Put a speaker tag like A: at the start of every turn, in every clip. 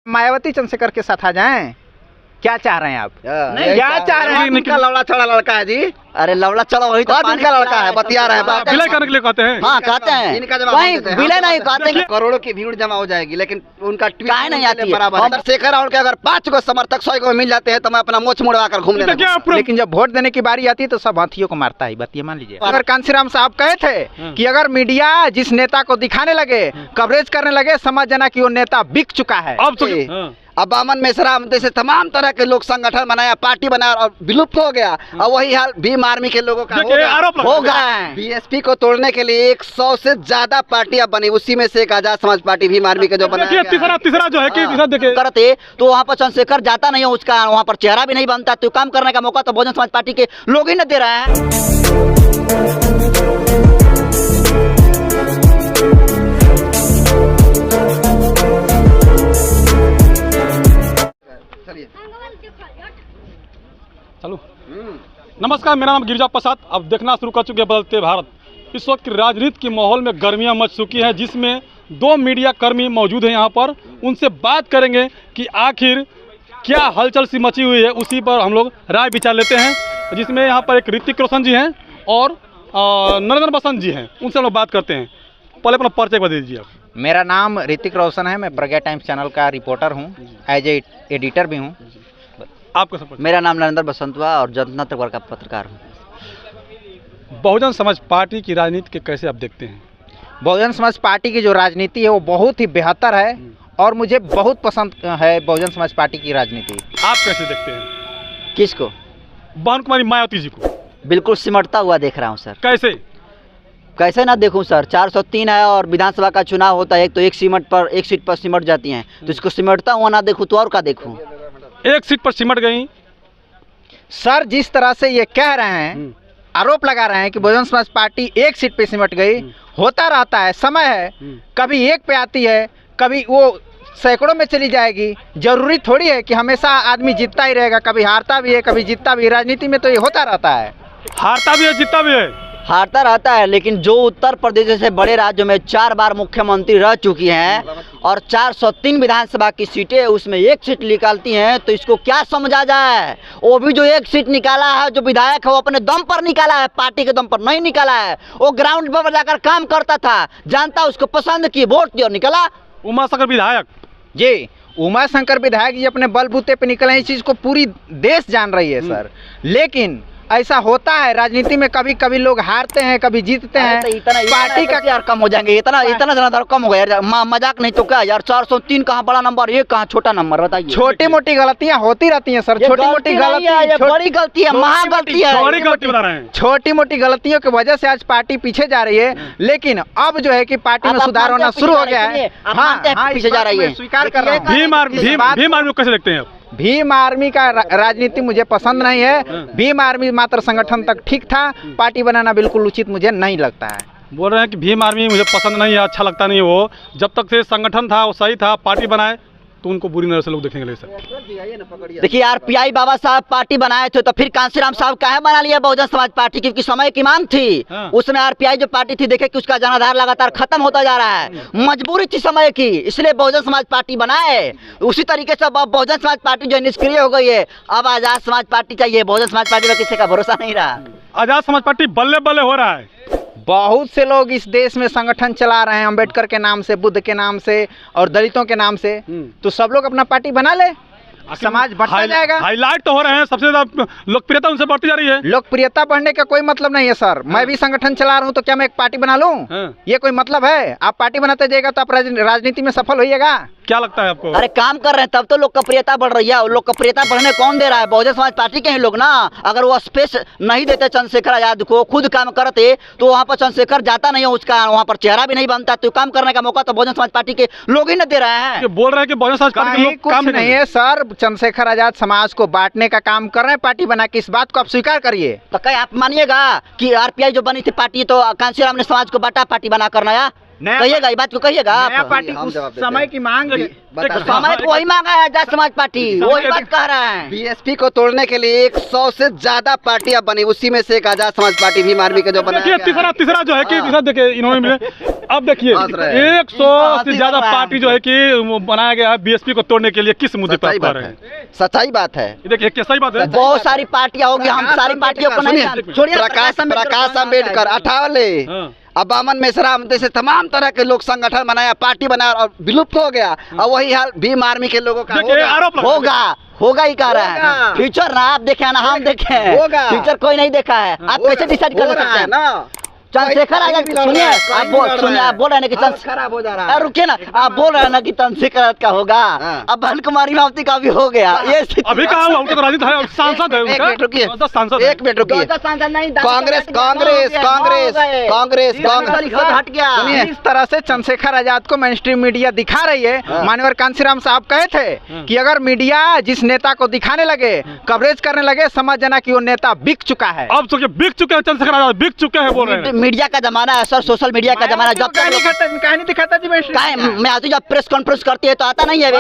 A: मायावती चंद्रशेखर के साथ आ जाएं? क्या चाह रहे हैं आप?
B: नहीं,
A: क्या चाह रहे हैं?
B: इनका लवड़ा छड़ा लड़का है जी।
C: अरे लवड़ा चढ़ा वही तो पानी
B: इनका लड़का है, बतिया रहे हैं।
D: विलय करने के लिए कहते हैं।
C: हाँ कहते हैं,
B: इनका जवाब
C: वही
B: देते हैं।
C: विलय नहीं कहते हैं।
B: करोड़ों की भीड़ जमा हो जाएगी, लेकिन उनका ट्वीट
C: काहे नहीं आती है?
B: बराबर है। चंद्रशेखर रावल के अगर 5 गो समर्थक 100 को मिल जाते हैं तो मैं अपना मोछ मुड़वा कर घूमने लगूंगा।
A: लेकिन जब वोट देने की बारी आती है तो सब हाथियों को मारता है, बात ये मान लीजिए। अगर कांसीराम साहब कहे थे कि अगर मीडिया जिस नेता को दिखाने लगे, कवरेज करने लगे, समझ जाना कि वो नेता बिक चुका है।
B: अब बामन मिश्रा जैसे तमाम तरह के लोग संगठन बनाया, पार्टी बनाया और विलुप्त हो गया। और वही हाल भीम आर्मी के लोगों का होगा। बीएसपी को तोड़ने के लिए 100 से ज्यादा पार्टियां बनी, उसी में से एक आजाद समाज पार्टी भीम आर्मी के जो बनाया
D: तीसरा जो है कि
C: करते तो वहाँ पर चंद्रशेखर जाता नहीं है, उसका वहाँ पर चेहरा भी नहीं बनता, तो काम करने का मौका तो बहुजन समाज पार्टी के लोग ही न दे रहे हैं।
D: चलो नमस्कार, मेरा नाम गिरिजा प्रसाद। अब देखना शुरू कर चुके हैं बदलते भारत। इस वक्त की राजनीति के माहौल में गर्मियां मच चुकी हैं, जिसमें 2 मीडिया कर्मी मौजूद हैं यहाँ पर। उनसे बात करेंगे कि आखिर क्या हलचल सी मची हुई है, उसी पर हम लोग राय विचार लेते हैं। जिसमें यहाँ पर एक ऋतिक रोशन जी हैं और नरेंद्र बसंत जी हैं, उनसे हम लोग बात करते हैं। पहले अपना परिचय बता दीजिए आप।
A: मेरा नाम ऋतिक रोशन है, मैं प्रज्ञा टाइम्स चैनल का रिपोर्टर हूँ, एज ए एडिटर भी हूँ।
D: आपका सब?
C: मेरा नाम नरेंद्र बसंत हुआ और जनता तक का पत्रकार हूँ।
D: बहुजन समाज पार्टी की राजनीति के कैसे आप देखते हैं?
A: बहुजन समाज पार्टी की जो राजनीति है वो बहुत ही बेहतर है और मुझे बहुत पसंद है बहुजन समाज पार्टी की राजनीति।
D: आप कैसे देखते हैं?
C: किसको?
D: बहन कुमारी मायावती जी को।
C: बिल्कुल सिमटता हुआ देख रहा हूँ सर।
D: कैसे
C: ना देखूं सर? 403 है और विधानसभा का चुनाव होता है, तो एक सीट पर सिमट जाती हैं, तो इसको सिमटता हुआ ना देखूं तो और क्या देखूं?
D: एक सीट पर सिमट गई
A: सर। जिस तरह से ये कह रहे हैं, आरोप लगा रहे हैं कि बहुजन समाज पार्टी एक सीट पे सिमट गई, होता रहता है, समय है, कभी एक पे आती है, कभी वो सैकड़ों में चली जाएगी। जरूरी थोड़ी है कि हमेशा आदमी जीतता ही रहेगा, कभी हारता भी है, कभी जीतता भी है। राजनीति में तो ये होता रहता है,
D: हारता भी है जीतता भी है।
C: हारता रहता है, लेकिन जो उत्तर प्रदेश जैसे बड़े राज्यों में 4 बार मुख्यमंत्री रह चुकी हैं और 403 विधानसभा की सीटें उसमें एक सीट निकालती हैं, तो इसको क्या समझा जाए? वो भी जो एक सीट निकाला है, जो विधायक है, वो अपने दम पर निकाला है, पार्टी के दम पर नहीं निकाला है। वो ग्राउंड पर जाकर काम करता था, जनता उसको पसंद की, वोट दिया, निकला।
D: उमाशंकर विधायक
A: जी, उमाशंकर विधायक जी अपने बलबूते पे निकले हैं। इस चीज़ को पूरी देश जान रही है सर। लेकिन ऐसा होता है राजनीति में, कभी कभी लोग हारते हैं, कभी जीतते हैं।
C: पार्टी का यार कम हो जाएंगे, इतना ज़्यादा कम हो गया यार, मजाक नहीं तो क्या यार। 403 कहाँ बड़ा नंबर, ये कहाँ छोटा नंबर, बताइए।
A: छोटी मोटी गलतियां होती रहती हैं सर, छोटी मोटी गलती,
C: बड़ी गलती है, महागलती है,
D: बड़ी गलती बता रहे हैं।
A: छोटी मोटी गलतियों की वजह से आज पार्टी पीछे जा रही है, लेकिन अब जो है कि पार्टी में सुधार होना शुरू हो गया है। हाँ,
C: पीछे जा रही है,
A: स्वीकार कर रहा हूं।
D: भीम आर्मी कैसे देखते हैं आप?
A: भीम आर्मी का राजनीति मुझे पसंद नहीं है। भीम आर्मी मात्र संगठन तक ठीक था, पार्टी बनाना बिल्कुल उचित मुझे नहीं लगता है।
D: बोल रहे हैं कि भीम आर्मी मुझे पसंद नहीं है, अच्छा लगता नहीं। वो जब तक से संगठन था वो सही था, पार्टी बनाए तो उनको बुरी नजर से लोग देखेंगे। सर
C: देखिए आरपीआई बाबा साहब पार्टी बनाए थे, तो फिर कांसीराम साहब काहे बना लिया बहुजन समाज पार्टी? क्योंकि समय की मांग थी। उसमें आरपीआई जो पार्टी थी, देखे कि उसका जनाधार लगातार खत्म होता जा रहा है, मजबूरी थी समय की, इसलिए बहुजन समाज पार्टी बनाए। उसी तरीके से अब बहुजन समाज पार्टी जो निष्क्रिय हो गई है, अब आजाद समाज पार्टी चाहिए। बहुजन समाज पार्टी में किसी का भरोसा नहीं रहा।
D: आजाद समाज पार्टी बल्ले बल्ले हो रहा है।
A: बहुत से लोग इस देश में संगठन चला रहे हैं, अंबेडकर के नाम से, बुद्ध के नाम से और दलितों के नाम से। तो सब लोग अपना पार्टी बना ले, समाज बढ़ता जाएगा।
D: हाईलाइट तो हो रहे हैं, सबसे ज्यादा लोकप्रियता उनसे बढ़ती जा रही है।
A: लोकप्रियता बढ़ने का कोई मतलब नहीं है सर। मैं भी संगठन चला रहा हूँ, तो क्या मैं एक पार्टी बना लूँ? ये कोई मतलब है? आप पार्टी बनाते जाएगा तो आप राजनीति में सफल होइएगा।
D: क्या लगता है आपको?
C: अरे काम कर रहे हैं तब तो लोकप्रियता बढ़ रही है। लोकप्रियता बढ़ने कौन दे रहा है? बहुजन समाज पार्टी के ही लोग ना। अगर वो स्पेस नहीं देते चंद्रशेखर आजाद को, खुद काम करते, तो वहाँ पर चंद्रशेखर जाता नहीं है, उसका वहाँ पर चेहरा भी नहीं बनता। तो काम करने का मौका तो बहुजन समाज पार्टी के लोग ही न दे रहे हैं।
D: बोल रहे हैं कि बहुजन समाज पार्टी के लोग
A: काम नहीं है सर। चंद्रशेखर आजाद समाज को बांटने का काम कर रहे हैं पार्टी बना के, इस बात को आप स्वीकार करिए।
C: तो क्या आप मानिएगा कि आरपीआई जो बनी थी पार्टी, तो कांसीराम ने समाज को बांटा पार्टी बना कर नया?
A: नया
C: कहिएगा, ये बात को कहिएगा
A: नया
C: आप।
A: पार्टी
B: हम
A: उस
B: जवाब देते
A: समय
B: हैं।
A: की मांग है।
C: समय को वही मांगा है आजाद समाज पार्टी, वही बात कह रहे हैं।
B: बीएसपी को तोड़ने के लिए 100 से ज्यादा पार्टियां बनी, उसी में से एक आजाद समाज पार्टी भीम आर्मी का जो बनाया
D: देखिए
B: गया है।
D: तीसरा जो है कि तीसरा देखिए इन्होंने मिले। अब देखिए
B: हंस रहे हैं।
D: 100 से ज्यादा पार्टी जो है कि वो बनाया गया है बीएसपी को तोड़ने के लिए, किस मुद्दे पर
B: सच्चाई
D: कर
B: बात
D: रहे
B: है,
D: हैं?
B: सच्चाई बात है।
D: ये देखिए क्या सही बात है।
C: बहुत सारी पार्टियां होगी, हम सारी पार्टियों को नहीं
B: सुनिए,
C: जानते। छोड़िए,
B: प्रकाश अम्बेडकर, अठावले,
D: हाँ।
B: बामन मेसरा जैसे तमाम तरह के लोग संगठन बनाया, पार्टी बनाया और विलुप्त हो गया। और वही हाल भीम आर्मी के लोगों का
D: देखिए आरोप लगा-
C: होगा ही कह रहा
B: होगा।
C: है। फ्यूचर ना आप देखे ना हम देखे हैं,
B: होगा।
C: फ्यूचर कोई नहीं देखा है। आप कैसे डिसाइड कर सकते हैं
B: ना?
C: चंद्रशेखर आजाद? सुनिए, आप बोल रहे हैं ना कि
B: खराब हो जा रहा है।
C: रुकिए ना, आप बोल रहे हैं ना कि चंद्रशेखर आजाद का होगा,
B: हाँ।
C: अब भानु कुमारी मावती का भी हो गया। ये
D: अभी कहा हुआ उनका तो राजनीति है, सांसद है
B: एक
D: उनका।
B: मिनट रुकिए,
D: 10 सांसद है।
B: एक मिनट रुकिए।
C: नहीं,
B: कांग्रेस कांग्रेस कांग्रेस कांग्रेस
C: हट गया।
B: सुनिए।
A: इस तरह से चंद्रशेखर आजाद को मेन स्ट्रीम मीडिया दिखा रही है।
B: हाँ।
A: माननीय कांशीराम साहब कहे थे कि अगर मीडिया जिस नेता को दिखाने लगे, कवरेज करने लगे, समझ जाना कि वो नेता बिक चुका है।
D: अब तो बिक चुके हैं चंद्रशेखर आजाद, बिक चुके हैं बोल रहे हैं।
C: मीडिया का जमाना है सर, सोशल मीडिया का जमाना। जब
A: कहानी दिखाता जी मेन स्ट्रीम
C: मैं आती, जब प्रेस कॉन्फ्रेंस करती है तो आता नहीं है,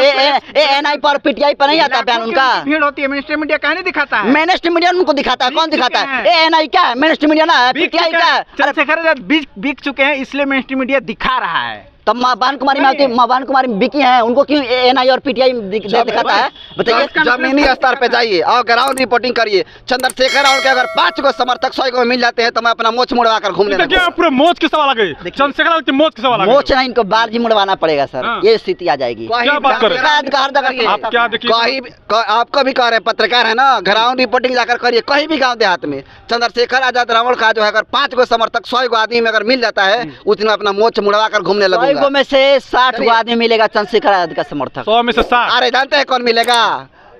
C: एएनआई पर पीटीआई पर नहीं आता बयान उनका।
A: भीड़ होती है, मेन स्ट्रीम मीडिया कहानी दिखाता है।
C: मेन स्ट्रीम मीडिया उनको दिखाता है, कौन दिखाता है? एएनआई क्या है? मेन स्ट्रीम मीडिया ना है, पीटीआई क्या है?
A: चंद्रशेखर आजाद बिक चुके हैं, इसलिए मेन स्ट्रीम मीडिया दिखा रहा है।
C: तब भानु कुमारी मावती, भानु कुमारी बिकी हैं, उनको क्यों एएनआई और पीटीआई दिखाता है? बताइए।
B: जमीनी स्तर पे जाइए और ग्राउंड रिपोर्टिंग करिए। चंद्रशेखर और के अगर 5 को समर्थक 100 को मिल जाते हैं तो मैं अपना मोच मुड़वा कर घूमने
D: देखिए
B: लगूंगा।
D: पूरे मोच की सवाल आ गई, चंद्रशेखर आजाद की मोच की सवाल आ गई।
C: मोच नहीं, इनको बाल जी मुड़वाना पड़ेगा सर,
D: हाँ।
C: ये स्थिति आ जाएगी।
D: क्या बात कर रहे हैं?
C: हर जगह
D: आप क्या देखिए
B: आपको भी कह रहे हैं, पत्रकार है ना, ग्राउंड रिपोर्टिंग जाकर करिए कहीं भी गांव देहात में। चंद्रशेखर आजाद रावण का जो है अगर 5 को समर्थक 100 को आदमी में अगर मिल जाता है, उस दिन मैं अपना मोच मुड़वा कर घूमने लगूंगा।
C: 100 में से 60 गो आदमी मिलेगा चंद्रशेखर आजाद का समर्थक।
D: 100 में से 60।
B: अरे जानते हैं कौन मिलेगा?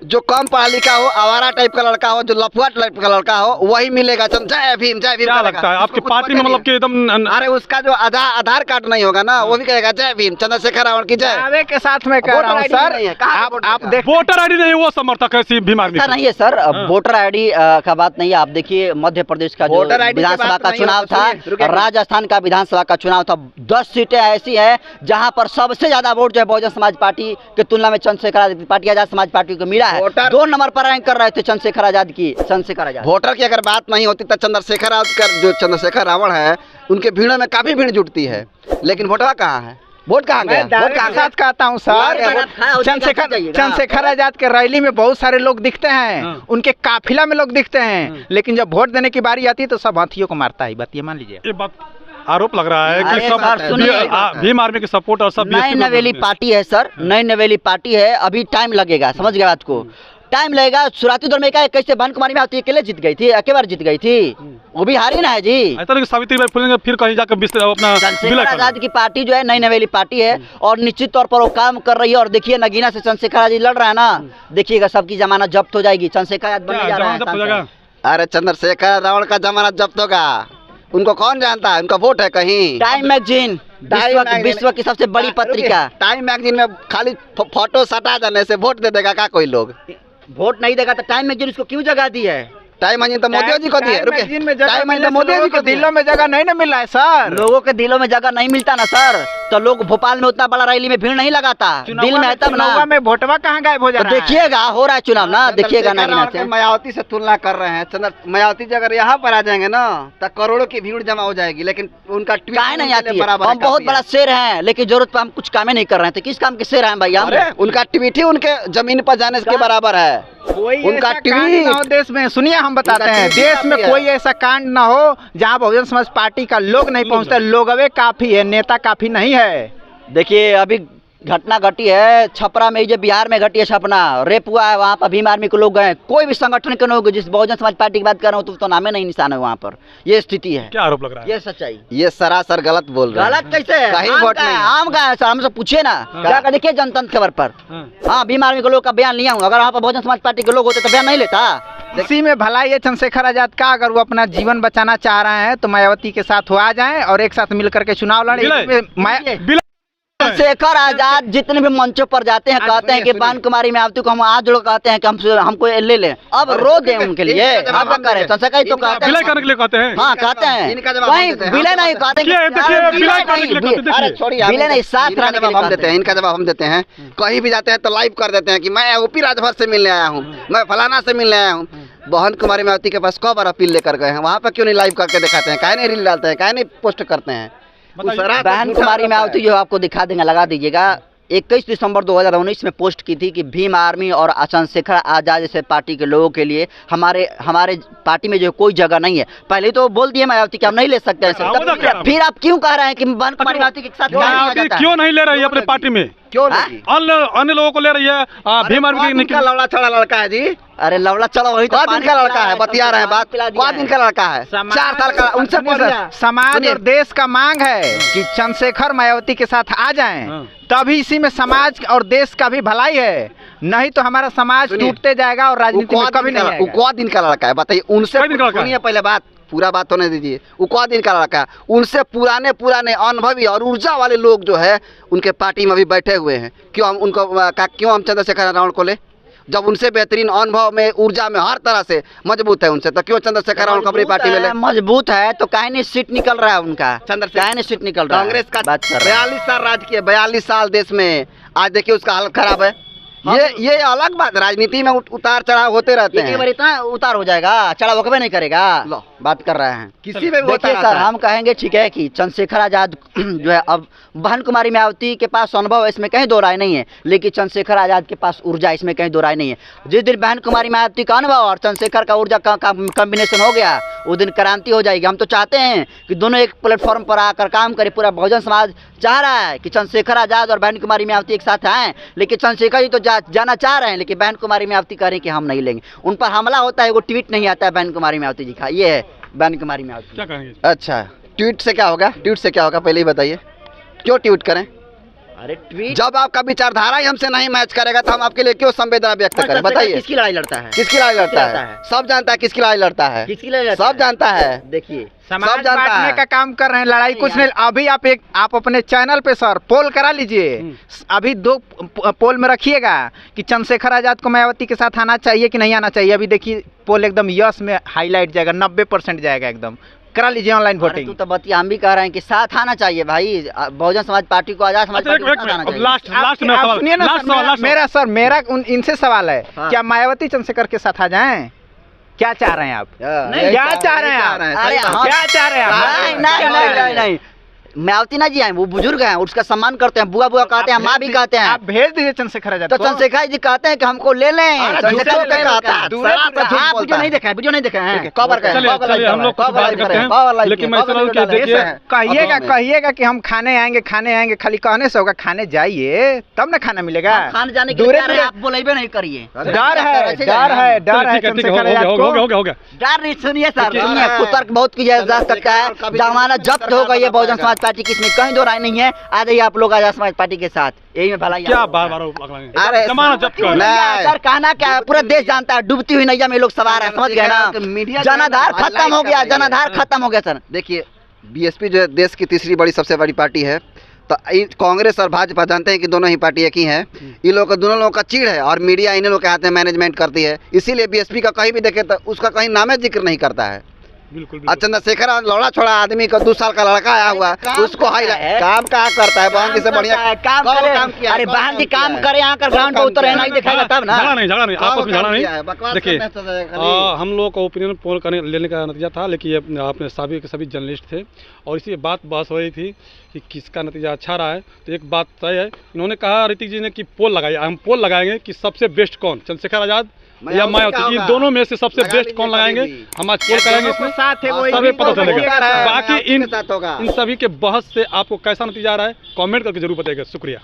B: जो कम पढ़ा लिखा हो, आवारा टाइप का लड़का हो, जो लफुआ टाइप का लड़का हो, वही मिलेगा। जय भीम जय भीम
D: क्या
B: करेगा।
D: लगता है आपकी
B: उसको कुछ
D: पार्टी में
B: पता
D: मतलब कि एकदम
B: अरे उसका जो आधार कार्ड नहीं होगा ना, वो भी कहेगा जय भीम चंद्रशेखर रावण की जय।
A: दावे के साथ मैं कह रहा हूँ
B: वोटर
A: सर,
B: ID नहीं है, कहाँ
A: आप
B: वोटर
A: आप
B: का?
A: देख
D: वोटर आईडी नहीं, वो समर्थक है सिर्फ भीम आर्मी
C: ऐसा
D: के।
C: नहीं है सर, वोटर आईडी का बात नहीं है। आप देखिए मध्य प्रदेश का जो
B: वोटर ID की
C: विधानसभा
B: बात
C: का
B: नहीं
C: चुनाव
B: होता,
C: था,
B: सुनिए, रुकिए।
C: राजस्थान का विधानसभा का चुनाव था, 10 सीटें ऐसी हैं जहां पर सबसे ज्यादा वोट जो है बहुजन समाज पार्टी की तुलना में चंद्रशेखर आजाद पार्टी, आजाद समाज पार्टी को मिला है।
B: वोटर-
C: 2 नंबर पर रैंक कर रहे थे चंद्रशेखर आजाद की, चंद्रशेखर आजाद।
B: वोटर की अगर बात नहीं होती तो चंद्रशेखर आजाद जो चंद्रशेखर रावण है, उनके भीड़ों में काफी भीड़ जुटती है, लेकिन वोटवा कहाँ है? वोट कहाँ गया?
A: मैं दावे
B: वोट कहाँ
A: के
B: गया?
A: साथ कहता हूँ सर, चंद्रशेखर आजाद के रैली में बहुत सारे लोग दिखते हैं,
D: हाँ।
A: उनके काफिला में लोग दिखते हैं, लेकिन जब वोट देने की बारी आती है तो सब हाथियों को मारता है। बात ये मान लीजिए।
D: ये बात आरोप लग रहा है कि
C: अरे
D: सब
C: सर, सुनिए।
D: भीम आर्मी के सपोर्ट और सब
C: नई नवेली पार्टी है सर, नई नवेली पार्टी है, अभी टाइम लगेगा, समझ गए बात को, टाइम लगेगा। शुरुआती दौर में क्या है, कैसे भानु कुमारी मावती अकेले जीत गई थी, अकेले बार जीत गई थी, वो भी हारी ना है जी।
D: ऐसा नहीं कि सावित्रीबाई फुले फिर कहीं जाकर अपना
C: चंद्रशेखर
D: विलय कर
C: आजाद की पार्टी जो है नई नवेली पार्टी है और निश्चित तौर पर वो काम कर रही है। और देखिए नगीना से चंद्रशेखर आजाद लड़ रहा है ना, देखिएगा सबकी जमानत जब्त हो जाएगी। चंद्रशेखर आजाद बनने जा रहा है
D: जब हो जाएगा।
C: सांसद।
B: अरे चंद्रशेखर रावण का जमानत जब्त होगा, उनको कौन जानता है? उनका वोट है कहीं?
C: टाइम मैगजीन विश्व की सबसे बड़ी पत्रिका।
B: टाइम मैगजीन में खाली फोटो सटा जाने से वोट दे देगा क्या कोई लोग?
C: वोट नहीं देगा तो टाइम मैगजीन उसको क्यों जगह दी है?
B: टाइम मैगजीन तो मोदी जी को दिए। रुके, टाइम मैगजीन तो मोदी जी को दिए।
A: दिलों में जगह नहीं ना मिल रहा है सर।
C: लोगों के दिलों में जगह नहीं मिलता ना सर, तो लोग भोपाल में उतना बड़ा रैली में भीड़ नहीं लगाता, दिल में है तब ना।
A: चुनाव में वोटवा कहाँ गायब हो जा
C: तो
A: रहा है?
C: देखिएगा हो रहा है चुनाव ना, देखिएगा ना गिना से।
B: मायावती से तुलना कर रहे हैं। मायावती जी अगर यहाँ पर आ जाएंगे ना तो करोड़ों की भीड़ जमा हो जाएगी, लेकिन उनका ट्वीट
C: काहे नहीं
B: उनके लिए
C: आती है?
B: बराबर
C: हम बहुत बड़ा शेर हैं, लेकिन जरूरत पे हम कुछ काम ही नहीं कर रहे हैं, तो किस काम के शेर हैं भाई हम?
B: अरे उनका ट्वीट ही उनके जमीन पर जाने के बराबर है।
A: कोई
B: उनका
A: ऐसा कांड
B: ट्वीट
A: ना हो देश में। सुनिए हम बताते
B: उनका
A: हैं,
B: ट्वीट
A: देश में
B: काफी है।
A: कोई ऐसा कांड ना हो जहां बहुजन समाज पार्टी का लोग नहीं पहुंचते। लोगवे काफी है, नेता काफी नहीं है।
C: देखिए अभी घटना घटी है छपरा में, जो बिहार में घटी है, छपना रेप हुआ है, वहाँ पर भीम आर्मी के लोग गए, कोई भी संगठन के लोग, जिस बहुजन समाज पार्टी की बात कर रहा हूँ तो नामे नहीं निशान है वहाँ पर। ये स्थिति है,
D: क्या आरोप लग रहा है?
C: ये सच्चाई।
B: ये सरासर गलत बोल रहे हैं।
C: गलत कैसे है?
B: कहीं
C: आम
B: वोट
C: का है,
B: नहीं है।
C: आम का है सर, हमसे पूछिए ना, क्या कर देखिए जनतंत्र खबर पर। हाँ भीम आर्मी के लोग का बयान लिया हूँ, अगर वहाँ पर बहुजन समाज पार्टी के लोग होते तो बयान नहीं लेता।
A: इसी में भलाई है चंद्रशेखर आजाद का। अगर वो अपना जीवन बचाना चाह रहे हैं तो मायावती के साथ वो आ जाएं और एक साथ मिलकर के चुनाव लड़े।
D: विलय।
A: इसमें
D: विलय
C: चंद्रशेखर आजाद जितने भी मंचों पर जाते हैं कहते हैं कि बहन कुमारी मायावती को हम आज लोग कहते हैं कि हमको ले ले, अब रो दे उनके लिए। अब क्या करें, चंद्रशेखर तो कहते हैं
D: विलय करने के लिए कहते हैं।
C: हाँ कहते हैं, वही विलय नहीं कहते, विलय नहीं, साथ रहने के लिए
B: हम देते हैं। इनका जवाब हम देते हैं, कहीं भी जाते हैं तो लाइव कर देते हैं कि मैं ओपी राजभर से मिलने आया हूँ, मैं फलाना से मिलने आया हूँ। बहन कुमारी मायावती के पास कब बार अपील लेकर गए हैं, वहाँ पर क्यों नहीं लाइव करके दिखाते हैं, काहे नहीं रील डालते हैं, काहे नहीं पोस्ट करते हैं।
C: बहन कुमारी मायावती जो आपको दिखा देंगे, लगा दीजिएगा, 21 दिसंबर 2019 में पोस्ट की थी कि भीम आर्मी और चंद्रशेखर आजाद जैसे पार्टी के लोगों के लिए हमारे पार्टी में जो कोई जगह नहीं है। पहले तो बोल दिए मायावती कि हम नहीं ले सकते हैं, फिर आप क्यों कह रहे हैं कि बहन कुमारी मायावती के साथ
D: क्यों नहीं ले रही है अपने पार्टी में?
B: क्यों
D: अन्य लोगों को ले रही है? भीम आर्मी का
B: लौड़ा छड़ा लड़का है जी।
C: अरे लवड़ा चलो, वही
B: तो दिन का लड़का है, बतिया रहे हैं बात, कौन दिन का लड़का है, 4 साल का। उनसे
A: समाज और देश का मांग है कि चंद्रशेखर मायावती के साथ आ जाएं, तभी इसी में समाज और देश का भी भलाई है, नहीं तो हमारा समाज टूटते जाएगा और राजनीति में कभी नहीं आएगा।
B: वो दिन का लड़का है बताइए, उनसे सुनिए पहले बात, पूरा बात होने दीजिए। वो कौन दिन का लड़का है, उनसे पुराने अनुभवी और ऊर्जा वाले लोग जो है उनके पार्टी में भी बैठे हुए हैं। क्यों हम उनको क्यों हम चंद्रशेखर रावण को ले, जब उनसे बेहतरीन अनुभव में ऊर्जा में हर तरह से मजबूत है उनसे, तो क्यों चंद्रशेखर रावण को अपनी पार्टी में ले?
C: मजबूत है तो काहे नहीं सीट निकल रहा है उनका, काहे नहीं सीट निकल रहा है?
B: कांग्रेस का 42 साल राज किया, 42 साल देश में, आज देखिए उसका हालत खराब है। ये अलग बात, राजनीति में उतार चढ़ाव होते रहते हैं।
C: इतना उतार हो जाएगा, चढ़ाव होकर नहीं करेगा। बात कर रहे हैं
B: किसी में
C: देखिए सर, हम कहेंगे ठीक है कि चंद्रशेखर आजाद जो है, अब बहन कुमारी मायावती के पास अनुभव है, इसमें कहीं दो राय नहीं है, लेकिन चंद्रशेखर आजाद के पास ऊर्जा, इसमें कहीं दो राय नहीं है। जिस दिन बहन कुमारी मायावती का अनुभव और चंद्रशेखर का ऊर्जा का कॉम्बिनेशन हो गया, उस दिन क्रांति हो जाएगी। हम तो चाहते हैं कि दोनों एक प्लेटफॉर्म पर आकर काम करें। पूरा बहुजन समाज चाह रहा है कि चंद्रशेखर आजाद और बहन कुमारी मायावती एक साथ आएँ, लेकिन चंद्रशेखर जी तो जाना चाह रहे हैं, लेकिन बहन कुमारी मायावती कह रहे हैं कि हम नहीं लेंगे। उन पर हमला होता है, वो ट्वीट नहीं आता है बहन कुमारी मायावती जी का, ये है बहन कुमारी मायावती।
D: क्या कहेंगे?
B: अच्छा, ट्वीट से क्या होगा, ट्वीट से क्या होगा पहले ही बताइए, क्यों ट्वीट करें?
C: अरे ट्वीट,
B: जब आपका विचारधारा ही हमसे नहीं मैच करेगा तो हम आपके लिए क्यों संवेदना व्यक्त करें? बताइए
C: किसकी लड़ाई लड़ता है,
B: किसकी लड़ाई लड़ता है? सब जानता है किसकी लड़ाई लड़ता है,
C: किसकी लड़ाई लड़ता
B: सब जानता है।
C: देखिए
A: समाज बांटने का काम कर रहे हैं, लड़ाई कुछ नहीं। अभी आप अपने चैनल पे सर पोल करा लीजिए, अभी 2 पोल में रखिएगा कि चंद्रशेखर आजाद को मायावती के साथ आना चाहिए कि नहीं आना चाहिए। अभी देखिए पोल एकदम यस में हाईलाइट जाएगा, 90% जाएगा एकदम। करा लीजिए ऑनलाइन वोटिंग।
C: तो बतिया हम भी कह रहे हैं कि साथ आना चाहिए भाई, बहुजन समाज पार्टी को, आजाद समाज पार्टी को साथ आना चाहिए।
A: मेरा इनसे सवाल है, क्या मायावती चंद्रशेखर के साथ आ जाएं? क्या चाह रहे हैं आप? क्या चाह रहे हैं आप? क्या चाह रहे हैं आप?
C: नहीं, मायावती ना जी आए, वो बुजुर्ग हैं, उसका सम्मान करते हैं, बुआ बुआ कहते हैं, माँ भी कहते हैं।
A: आप भेज दीजिए चंद्रशेखर आजाद
C: तो चंद्रशेखर जी कहते हैं कि हमको ले लें।
B: वीडियो
C: नहीं देखा है, वीडियो नहीं देखा है,
B: कवर करें।
D: चलिए हम लोग कुछ बात करते हैं, लेकिन मैं देखिए
A: कहिएगा कि हम खाने आएंगे, खाली कहने से होगा? खाने जाइए तब ना खाना मिलेगा।
C: खाने जाने के लिए आप बोलेबे नहीं करिए,
A: डर है चंद्रशेखर आजाद को।
D: हो गया।
C: डर नहीं, सुनिए सर, सुनिए, कुतर्क बहुत किया जा सकता है, जमाना जब्त हो गई है बहुजन समाज पार्टी की, इसमें कहीं दो राय नहीं है। आ जाइए आप लोग आजाद समाज पार्टी के साथ, यही में भलाई।
D: क्या बार-बार
B: अरे
D: जमाना जब्त कर
C: सर, कहना क्या है, पूरा देश जानता है, डूबती हुई नैया में लोग सवार है, समझ गए ना? जनाधार खत्म हो गया, जनाधार खत्म हो गया सर।
B: देखिए बीएसपी जो है देश की तीसरी सबसे बड़ी पार्टी है, तो कांग्रेस और भाजपा जानते हैं कि दोनों ही पार्टी एक ही है। इन लोगों का, दोनों लोगों का चीड़ है और मीडिया इन लोगों के हाथ में मैनेजमेंट करती है, इसीलिए बीएसपी का कहीं भी देखे तो उसका कहीं नामे जिक्र नहीं करता है।
D: बिल्कुल।
B: चंद्रशेखर लौड़ा छोड़ा आदमी का 2 साल का लड़का आया हुआ, उसको काम क्या करता है? बहन जी से बढ़िया
C: काम किया। अरे बहन जी काम करे, आकर ग्राउंड पे उतरे, नहीं दिखाएगा तब ना।
D: झगड़ा नहीं, आपस में झगड़ा नहीं। देखिए हम लोग का ओपिनियन पोल लेने का नतीजा था, लेकिन ये आपने सभी जर्नलिस्ट थे और इसी बात बहस हो रही थी कि किसका नतीजा अच्छा रहा है। तो एक बात तय है, इन्होंने कहा ऋतिक जी ने कि पोल लगाइए, हम पोल लगाएंगे कि सबसे बेस्ट कौन, चंद्रशेखर आजाद या मायावती, इन दोनों में से सबसे बेस्ट कौन लगाएंगे? हम आज पोल कराएंगे, इसमें सभी पता चलेगा। बाकी इन सभी के बहस से आपको कैसा नतीजा आ रहा है कमेंट करके जरूर बताइएगा। शुक्रिया।